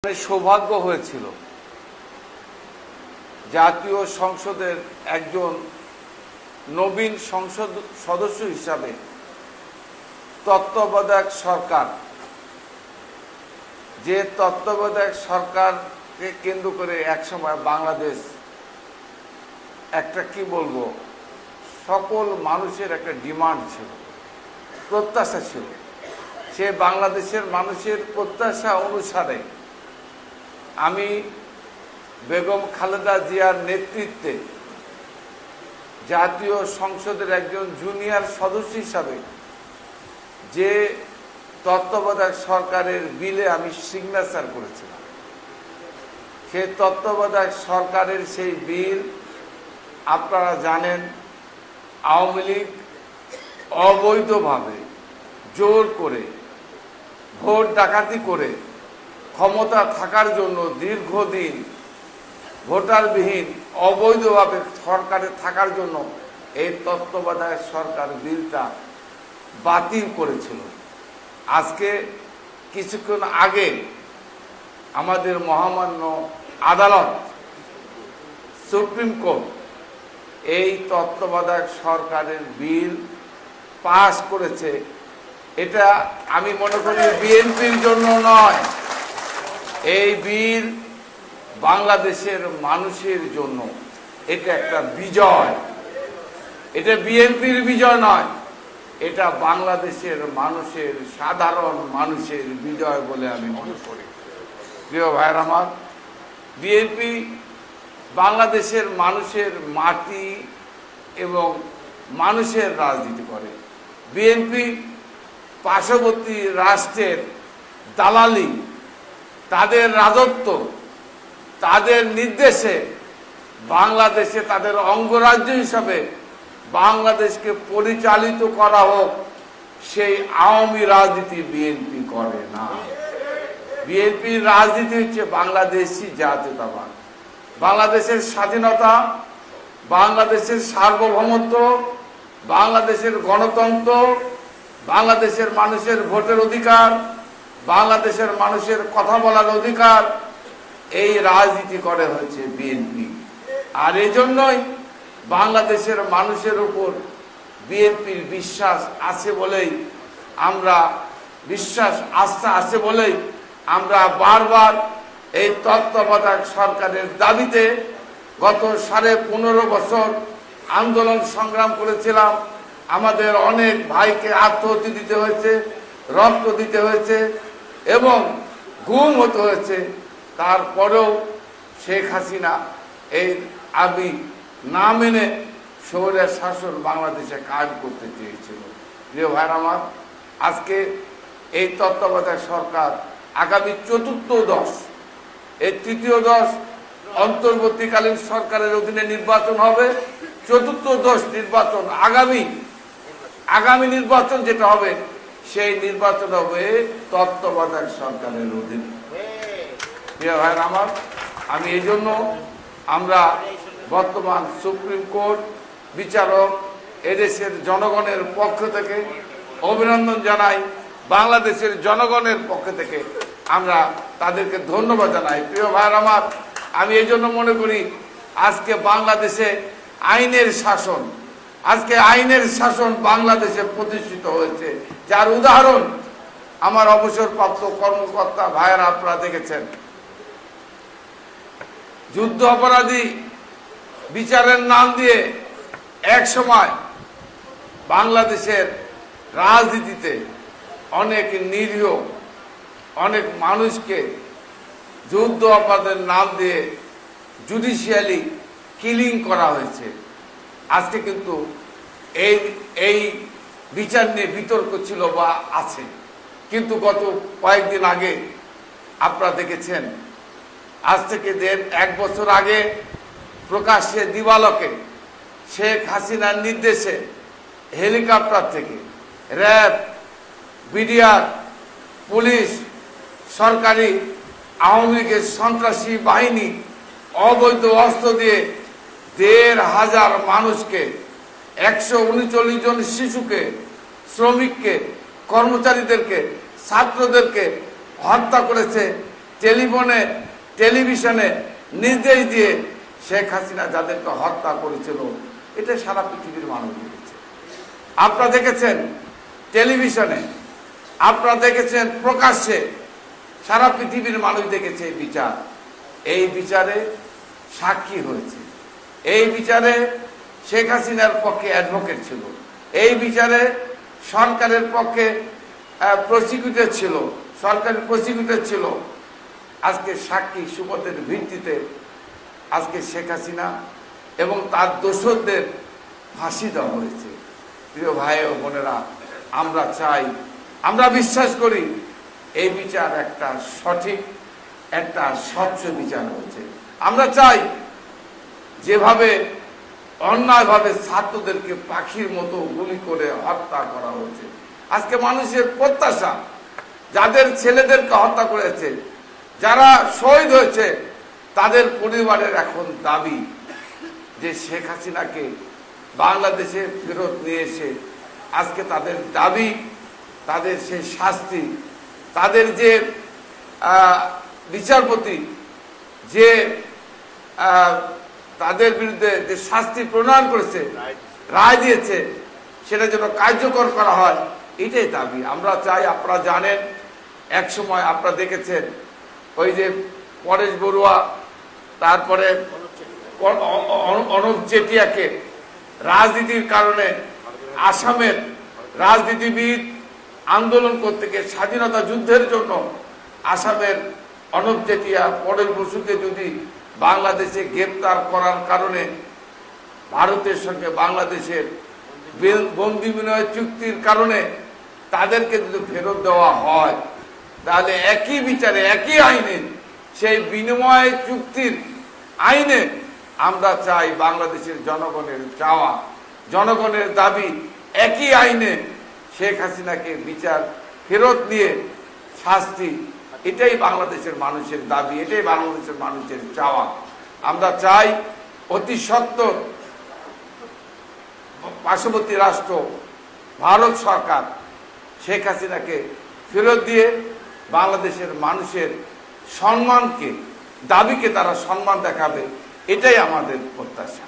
সৌভাগ্য হয়েছিল জাতীয় সংসদের একজন নবীন সংসদ সদস্য হিসাবে তত্ত্বাবধায়ক সরকার, যে তত্ত্বাবধায়ক সরকারকে কেন্দ্র করে একসময় বাংলাদেশ একটা কি বলবো সকল মানুষের একটা ডিমান্ড ছিল, প্রত্যাশা ছিল। সে বাংলাদেশের মানুষের প্রত্যাশা অনুসারে আমি বেগম খালেদা জিয়ার নেতৃত্বে জাতীয় সংসদের একজন জুনিয়র সদস্য হিসাবে যে তত্ত্বাবধায়ক সরকারের বিলে আমি সিগনেচার করেছিলাম, সেই তত্ত্বাবধায়ক সরকারের সেই বিল আপনারা জানেন আওয়ামী লীগ অবৈধভাবে জোর করে ভোট ডাকাতি করে ক্ষমতা থাকার জন্য দীর্ঘদিন ভোটারবিহীন অবৈধভাবে সরকারে থাকার জন্য এই তত্ত্বাবধায়ক সরকার বিলটা বাতিল করেছিল। আজকে কিছুক্ষণ আগে আমাদের মহামান্য আদালত সুপ্রিম কোর্ট এই তত্ত্বাবধায়ক সরকারের বিল পাস করেছে। এটা আমি মনে করি বিএনপির জন্য নয়, এই বিল বাংলাদেশের মানুষের জন্য। এটা একটা বিজয়, এটা বিএনপির বিজয় নয়, এটা বাংলাদেশের মানুষের, সাধারণ মানুষের বিজয় বলে আমি মনে করি। প্রিয় ভাইয়ের আমার, বিএনপি বাংলাদেশের মানুষের মাটি এবং মানুষের রাজনীতি করে। বিএনপি পার্শ্ববর্তী রাষ্ট্রের দালালি, তাদের রাজত্ব, তাদের নির্দেশে বাংলাদেশে তাদের অঙ্গরাজ্য হিসাবে বাংলাদেশকে পরিচালিত করা হোক, সেই আওয়ামী রাজনীতি বিএনপি করে না। বিএনপির রাজনীতি হচ্ছে বাংলাদেশি জাতীয়তাবাদ, বাংলাদেশের স্বাধীনতা, বাংলাদেশের সার্বভৌমত্ব, বাংলাদেশের গণতন্ত্র, বাংলাদেশের মানুষের ভোটের অধিকার, বাংলাদেশের মানুষের কথা বলার অধিকার, এই রাজনীতি করে হচ্ছে বিএনপি। আর এই জন্যই বাংলাদেশের মানুষের উপর বিএনপির বিশ্বাস আছে বলেই আমরা আস্থা আছে বলেই আমরা বারবার এই তত্ত্বাবধায়ক সরকারের দাবিতে গত 15.5 বছর আন্দোলন সংগ্রাম করেছিলাম। আমাদের অনেক ভাইকে আত্মহত্যা দিতে হয়েছে, রক্ত দিতে হয়েছে এবং গুম হতে হয়েছে। তারপরেও শেখ হাসিনা এই দাবি না মেনে শহরের শাসন বাংলাদেশে কায়েম করতে চেয়েছিল। প্রিয় ভাইরা আমার, আজকে এই তত্ত্বাবধায়ক সরকার আগামী 4র্থ দশ, এই 3য় দশ অন্তর্বর্তীকালীন সরকারের অধীনে নির্বাচন হবে। 4র্থ দশ নির্বাচন আগামী নির্বাচন যেটা হবে, সেই নির্বাচন হবে তত্ত্বাবধায়ক সরকারের অধীনে। প্রিয় ভাইরা আমার, আমি এই জন্য আমরা বর্তমান সুপ্রিম কোর্ট বিচারক এদেশের জনগণের পক্ষ থেকে অভিনন্দন জানাই, বাংলাদেশের জনগণের পক্ষ থেকে আমরা তাদেরকে ধন্যবাদ জানাই। প্রিয় ভাইরা আমার, আমি এই জন্য মনে করি আজকে বাংলাদেশে আইনের শাসন, বাংলাদেশে প্রতিষ্ঠিত হয়েছে, যার উদাহরণ আমার অবসরপ্রাপ্ত কর্মকর্তা ভাইয়েরা আপনারা দেখেছেন। যুদ্ধ অপরাধী বিচারের নাম দিয়ে এক সময় বাংলাদেশের রাজনীতিতে অনেক নিরীহ অনেক মানুষকে যুদ্ধ অপরাধের নাম দিয়ে জুডিশিয়ালি কিলিং করা হয়েছে। আজকে কিন্তু এই বিচার নিয়ে বিতর্ক ছিল বা আছে, কিন্তু গত কয়েকদিন আগে আপনারা দেখেছেন, আজ থেকে 1.5 বছর আগে প্রকাশ্যে দিবালোকে শেখ হাসিনার নির্দেশে হেলিকপ্টার থেকে র্যাব, বিডিআর, পুলিশ, সরকারি আওয়ামী লীগের সন্ত্রাসী বাহিনী অবৈধ অস্ত্র দিয়ে 1,500 মানুষকে, 139 জন শিশুকে, শ্রমিককে, কর্মচারীদেরকে, ছাত্রদেরকে হত্যা করেছে। টেলিভিশনে নির্দেশ দিয়ে শেখ হাসিনা যাদেরকে হত্যা করেছিল, এটা সারা পৃথিবীর মানুষ দেখেছে। আপনারা দেখেছেন টেলিভিশনে, আপনারা দেখেছেন প্রকাশ্যে, সারা পৃথিবীর মানুষ দেখেছে এই বিচার। এই বিচারে সাক্ষী হয়েছে, এই বিচারে শেখ হাসিনার পক্ষে অ্যাডভোকেট ছিল, এই বিচারে সরকারের পক্ষে প্রসিকিউটর ছিল, সরকারের প্রসিকিউটর ছিল। আজকে সাক্ষী সুমতের ভিত্তিতে আজকে শেখ হাসিনা এবং তার দোষরদের ফাঁসি দেওয়া হয়েছে। প্রিয় ভাই ও বোনেরা, আমরা চাই, আমরা বিশ্বাস করি এই বিচার একটা সঠিক, একটা স্বচ্ছ বিচার হয়েছে। আমরা চাই যেভাবে অন্যায়ভাবে ছাত্রদেরকে পাখির মতো গুলি করে হত্যা করা হয়েছে, আজকে মানুষের প্রত্যাশা, যাদের ছেলেদেরকে হত্যা করেছে, যারা শহীদ হয়েছে, তাদের পরিবারের এখন দাবি যে শেখ হাসিনাকে বাংলাদেশে ফেরত নিয়ে এসে আজকে তাদের দাবি, তাদের সেই শাস্তি, তাদের যে বিচারপতি যে তাদের বিরুদ্ধে যে শাস্তি প্রণয়ন করেছে, রায় দিয়েছে, সেটা যেন কার্যকর করা হয়, এটাই দাবি আমরা চাই। আপনারা জানেন, এক সময় আপনারা দেখেছেন ওই যে পরেশ বড়ুয়া, তারপরে অনুপ চেটিয়াকে রাজনীতির কারণে আসামের রাজনীতিবিদ আন্দোলন করতে গিয়ে স্বাধীনতা যুদ্ধের জন্য আসামের অনুপ চেটিয়া, পরেশ বসুকে যদি বাংলাদেশে গ্রেপ্তার করার কারণে ভারতের সঙ্গে বাংলাদেশের বন্দি বিনিময় চুক্তির কারণে তাদেরকে যদি ফেরত দেওয়া হয়, তাহলে একই বিচারে একই আইনে, সেই বিনিময় চুক্তির আইনে আমরা চাই বাংলাদেশের জনগণের চাওয়া, জনগণের দাবি, একই আইনে শেখ হাসিনাকে বিচার ফেরত নিয়ে শাস্তি, এটাই বাংলাদেশের মানুষের দাবি, এটাই বাংলাদেশের মানুষের চাওয়া। আমরা চাই অতি সত্বর পার্শ্ববর্তী রাষ্ট্র ভারত সরকার শেখ হাসিনাকে ফেরত দিয়ে বাংলাদেশের মানুষের সম্মানকে, দাবিকে তারা সম্মান দেখাবে, এটাই আমাদের প্রত্যাশা।